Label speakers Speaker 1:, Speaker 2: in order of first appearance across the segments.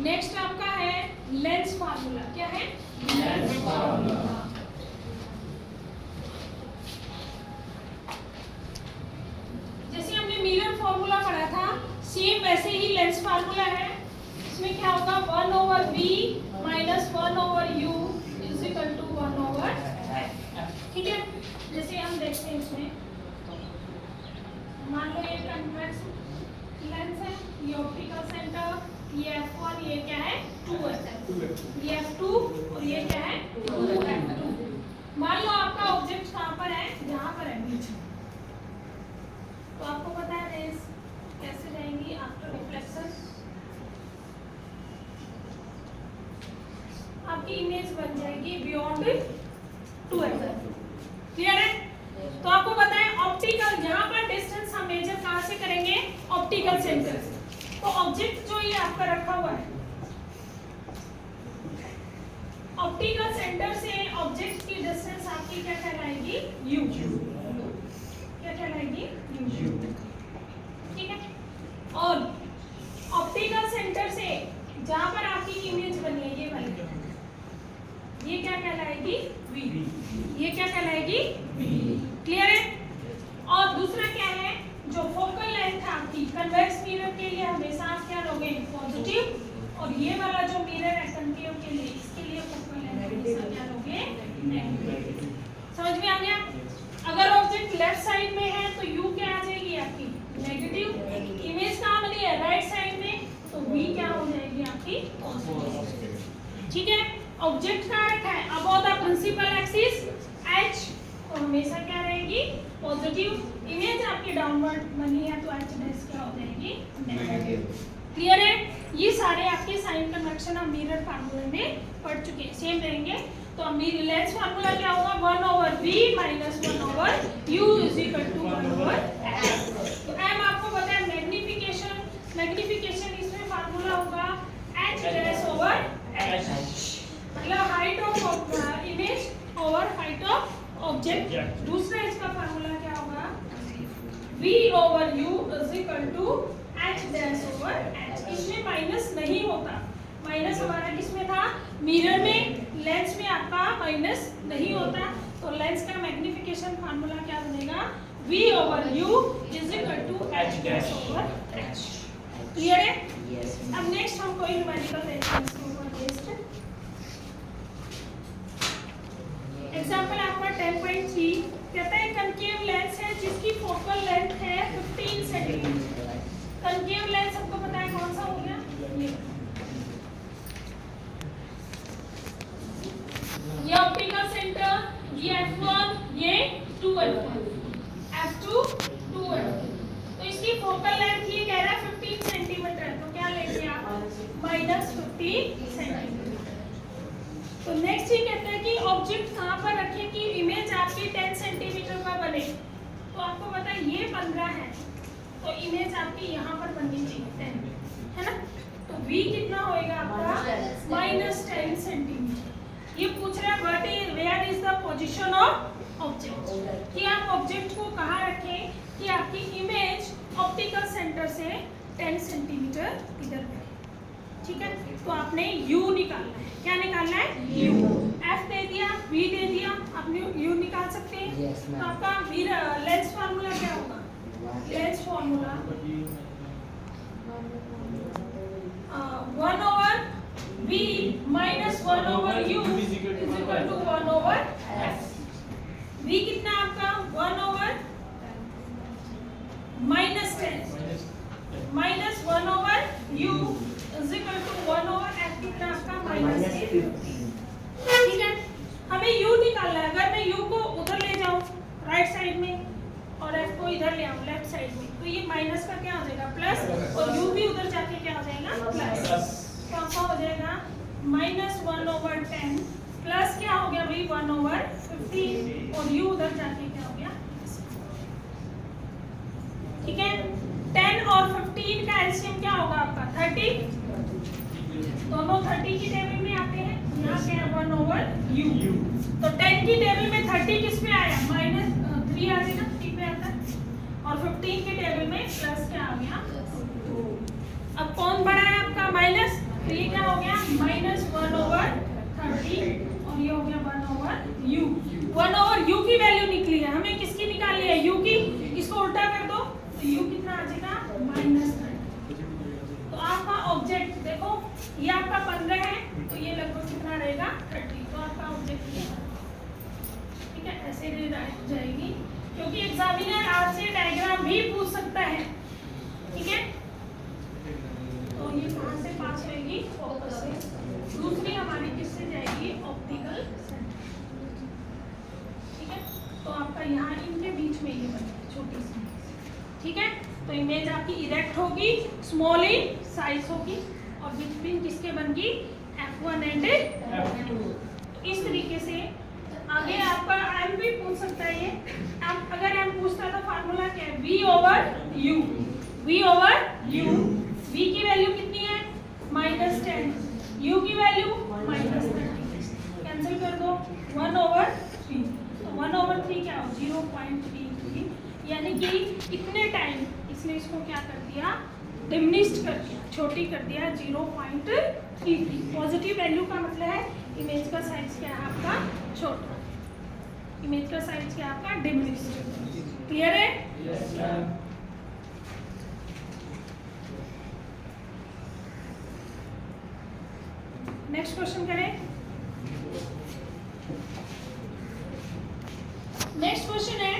Speaker 1: Next आपका है lens formula. क्या है?
Speaker 2: Lens formula.
Speaker 1: जैसे हमने मिरर फार्मूला पढ़ा था, सेम वैसे ही लेंस फार्मूला है। इसमें क्या होगा? 1/v minus 1/u is equal to 1/f। ठीक है, जैसे हम देखते हैं इसमें, मान लो ये कन्वेक्स लेंस है, ये ऑप्टिकल सेंटर, ये f1, ये क्या है? 2f, ये f2 और ये क्या है? 2f2। मान लो आपका ऑब्जेक्ट कहाँ पर है? यहाँ पर है, बीच में। तो आपको पता है रेस कैसे जाएंगी आफ्टर रिफ्लेक्शन? आपकी इमेज बन जाएगी बियॉन्ड 2f। क्लियर है? तो आपको पता है ऑप्टिकल, यहाँ पर डिस्टेंस हम मेजर कहाँ से करेंगे? ऑप्टिकल सेंटर से। तो ऑब्जेक्ट जो ये आपका रखा हुआ है, ऑप्टिकल सेंटर से ऑब्जेक्ट की डिस्टेंस आपकी क्या कहलाएगी? u। क्या कहलाएगी? u। ठीक है, और ऑप्टिकल सेंटर से जहां पर आपकी इमेज बनी है, ये वाली, ये क्या कहलाएगी? v। ये क्या कहलाएगी? v। क्लियर है? और दूसरा क्या है? जो फोकल लेंथ है आपकी कन्वेक्स मिरर के लिए हमेशा आप क्या लोगे? पॉजिटिव। और ये वाला जो मिरर है कनकेव के लिए, इसके लिए फोकल लेंथ हमेशा क्या लोगे? नेगेटिव। समझ में आ गया? अगर ऑब्जेक्ट लेफ्ट साइड में है तो u क्या आ जाएगी आपकी? नेगेटिव। इमेज कहाँ बनी है? राइट साइड में, तो v क्या हो जाएगी आपकी? पॉजिटिव। ठीक है, ऑब्जेक्ट कहाँ रखा है? Above the principal axis h, तो हमेशा क्या रहेगी? पॉजिटिव। इमेज आपकी डाउनवर्ड बनी है तो h डैश क्या हो जाएगी? नेगेटिव। क्लियर है? ये सारे आपके साइन कन्वेक्शन हम मिरर फार्मूला में पढ़ चुके हैं, सेम रहेंगे। तो अब लेंस फार्मूला क्या होगा? 1/v minus 1/u is equal to 1/f। तो m आपको पता है मैग्निफिकेशन, मैग्निफिकेशन इसमें फार्मूला होगा h डैश ओवर h, मतलब height of image over height of object. दूसरा इसका फार्मूला क्या होगा? v/u is equal to h dash over h। इसमें माइनस नहीं होता, माइनस हमारा किसमें था? मिरर में। लेंस में आपका माइनस नहीं होता, तो लेंस का मैग्निफिकेशन फार्मूला क्या बनेगा? v/u is equal to h dash over h। Clear है? अब नेक्स्ट हम कोई न्यूमेरिकल देखते हैं इसके ऊपर बेस्ड। एग्जांपल आपका 10.3 कहता है कनकेव लेंस है जिसकी फोकल लेंथ है 15 सेंटीमीटर। कनकेव लेंस सबको पता है कौन सा हो गया? ये ऑप्टिकल सेंटर, ये f1, ये 2f1, f2 2f। तो इसकी फोकल लेंथ ये कह रहा है 15 सेंटीमीटर, तो क्या लेंगे आप? Minus 15 centimetre. तो नेक्स्ट ये कहता है कि ऑब्जेक्ट कहाँ पर रखें कि इमेज आपकी 10 सेंटीमीटर का बने। तो आपको पता है ये 15 है, तो इमेज आपकी यहाँ पर बननी चाहिए 10, है ना? तो v कितना होएगा आपका? Minus 10 centimetre. ये पूछ रहा है where is the position of object, कि आप ऑब्जेक्ट को कहाँ रखें कि आपकी इमेज ऑप्टिकल सेंटर से 10 सेंटीमीटर इधर रहे। ठीक है, तो आपने u निकालना है। क्या निकालना है? u। f दे दिया, v दे दिया, आपने u निकाल सकते हैं। तो आपका लेंस फार्मूला क्या होगा? Lens formula 1/v minus 1/u is equal to 1/f। v कितना आपका? 1/10 minus 1/u is equal to 1/f कितना आपका? माइनस 15। ठीक है, हमें u निकालना है। अगर मैं u को उधर ले जाऊं राइट साइड में और f को इधर ले आऊं लेफ्ट साइड में, तो ये माइनस का क्या हो जाएगा? प्लस, और u भी उधर जाके क्या हो जाएगा? प्लस। तो आपका हो जाएगा माइनस 1/10 प्लस क्या हो गया भाई? 1/15, और u उधर जाके क्या हो गया? ठीक है, 10 और 15 का एलसीएम क्या होगा आपका? 30। दोनों 30 की टेबल में आते हैं, यहाँ क्या है? 1/u। तो 10 की टेबल में 30 किस में आया? माइनस 3 आ गया, 3 पे आता है, और 15 की टेबल में प्लस क्या आ गया? अब कौन बड़ा है आपका? माइनस। तो ये क्या हो गया -1/30 और ये हो गया 1/u। 1/u की वैल्यू निकली है, हमें किसकी निकालनी है? u की। इसको उल्टा कर दो तो u कितना आ जाएगा -30। तो आपका ऑब्जेक्ट देखो ये आपका 15 है तो ये लगभग कितना रहेगा 30। तो आपका ऑब्जेक्ट ये है। ठीक है, ऐसे जाएगी क्योंकि एग्जामिनर आपसे डायग्राम भी पूछ सकता है। ठीक है, तो ये कहाँ से पास होगी? फोकस से। दूसरी हमारी किससे जाएगी? Optical centre. ठीक है, तो आपका यहाँ इनके बीच में ये बनेगी छोटी सी। ठीक है, तो इमेज आपकी इरेक्ट होगी, स्मॉल इन साइज होगी और बिटवीन किसके बनेगी? F1 and F2। इस तरीके से आगे आपका एम भी पूछ सकता है ये। अगर एम पूछता है तो फार्मूला क्या है? V/U। V/U। V की वैल्यू कितनी है? -10। U की वैल्यू -30। कैंसिल कर दो 1/3। तो 1/3 क्या हो? 0.33। यानी कि इतने टाइम, इसलिए इसको क्या कर दिया? डिमिनिश्ड कर दिया, छोटी कर दिया 0.33। पॉजिटिव वैल्यू का मतलब है इमेज का साइज क्या है आपका? छोटा। इमेज का साइज क्या है आपका? डिमिनिश्ड। क्लियर है?
Speaker 2: Yes, ma'am.
Speaker 1: नेक्स्ट क्वेश्चन करें। नेक्स्ट क्वेश्चन है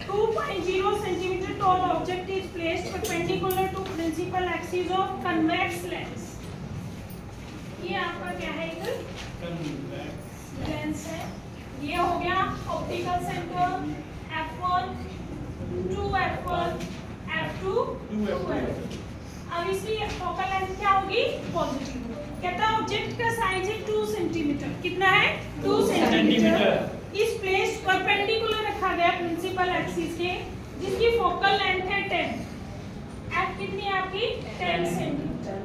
Speaker 1: 2.0 centimetre tall object is placed perpendicular to principal axis of convex lens. ये आपका क्या है? एक लेंस है। ये हो गया optical centre F1, 2F1, F2, 2F2। अब इसकी फोकल लेंथ क्या होगी? पॉजिटिव। कहता है ऑब्जेक्ट का साइज है 2 सेंटीमीटर। कितना है? 2 सेंटीमीटर। इस प्लेस परपेंडिकुलर रखा गया प्रिंसिपल एक्सिस के, जिसकी फोकल लेंथ है 10। F कितनी है आपकी? 10 सेंटीमीटर।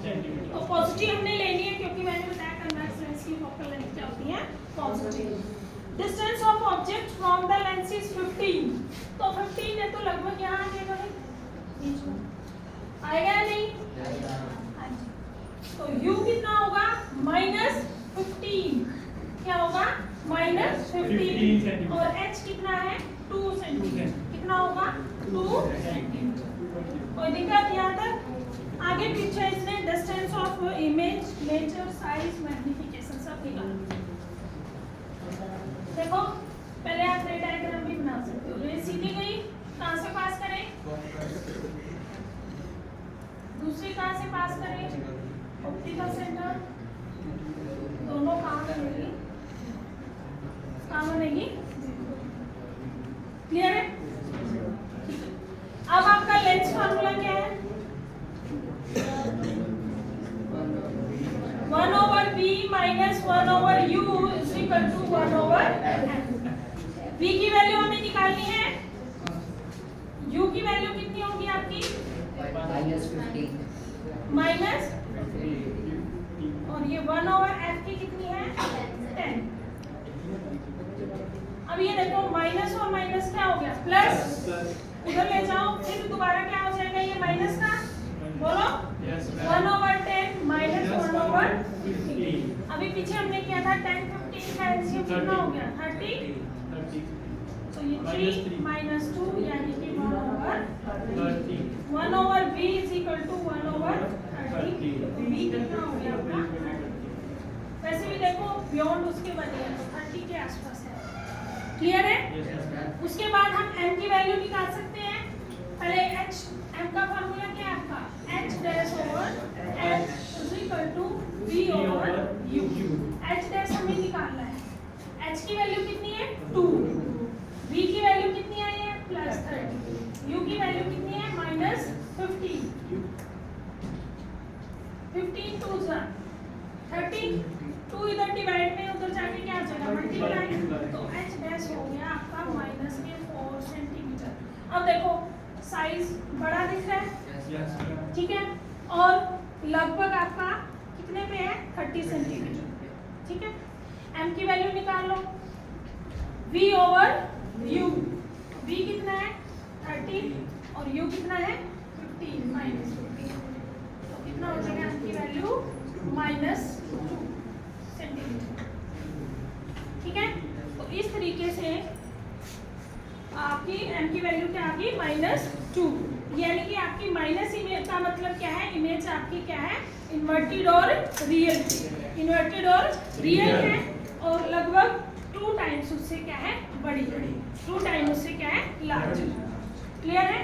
Speaker 1: तो पॉजिटिव हमने लेनी है क्योंकि मैंने बताया कन्वेक्स लेंस की फोकल लेंथ क्या होती है? Positive. Distance of object from the lens is 15। तो 15 है तो लगभग यहाँ आ जाएगा बीच में, आएगा या नहीं? हाँ जी। तो u कितना होगा? -15। क्या होगा? -15। और h कितना है? 2 सेंटीमीटर। कितना होगा? 2 सेंटीमीटर। कोई दिक्कत यहाँ तक? आगे पीछे इसने distance of image, nature, size, magnification सब निकाला। देखो पहले आप रे डायग्राम भी बना सकते हो। रे सीधी गई, कहाँ से पास करें? दूसरी कहाँ से पास करें? Optical centre. दोनों कहाँ बनेगी? कहाँ बनेगी? क्लियर है? अब आपका लेंस फार्मूला क्या है? 1/v - 1/u is equal to 1/f। v की वैल्यू हमें निकालनी है। u की वैल्यू कितनी होगी आपकी? -15। और ये 1/f की कितनी है? 10। अब ये देखो माइनस और माइनस क्या हो गया? प्लस। उधर ले जाओ, फिर दोबारा क्या हो जाएगा? ये माइनस का बोलो 1/10 - 1/15। अभी पीछे हमने किया था 10 15 का एलसीएम कितना हो गया? 30। तो ये 3 - 2 यानी कि 1/30। 1/v is equal to 1/30। तो v कितना हो गया आपका? 30। वैसे भी देखो बियॉन्ड उसके बने हैं तो 30 के आसपास है। क्लियर है? उसके बाद हम m की वैल्यू निकाल सकते हैं। पहले h, m का फार्मूला क्या है आपका? h dash over h is equal to v over u। h dash हमें निकालना है। h की वैल्यू कितनी है? 2। v की वैल्यू कितनी आई है? +30। u की वैल्यू कितनी है? -15। 15 2 30। 2 इधर डिवाइड में, उधर जाके क्या हो जाएगा? मल्टीप्लाई। तो h डैश हो गया आपका -4 सेंटीमीटर। अब देखो साइज बड़ा दिख रहा है, ठीक है, और लगभग आपका कितने पे है? 30 सेंटीमीटर। ठीक है, m की वैल्यू निकाल लो। v over u। v कितना है? 30 और u कितना है? 15 -15। तो कितना हो जाएगा m की वैल्यू? -2 सेंटीमीटर। ठीक है, तो इस तरीके से आपकी m की वैल्यू क्या आ गई -2, यानी कि आपकी माइनस इमेज का मतलब क्या है, इमेज आपकी क्या है इन्वर्टेड और रियल, इन्वर्टेड और रियल है और लगभग 2 टाइम्स उससे क्या है बड़ी, 2 टाइम्स उससे क्या है लार्ज। क्लियर है?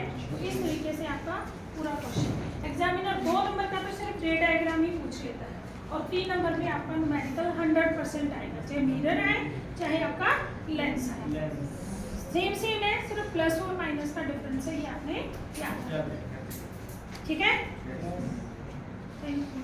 Speaker 1: इस तरीके से आपका पूरा क्वेश्चन एग्जामिनर 2 नंबर का तो सिर्फ रे डायग्राम ही पूछ लेता है और 3 नंबर में आपका न्यूमेरिकल 100% आएगा, चाहे मिरर आए चाहे आपका लेंस आए, सेम है, सिर्फ प्लस और माइनस का डिफरेंस है, ये आपने याद रखना। ठीक है, थैंक यू।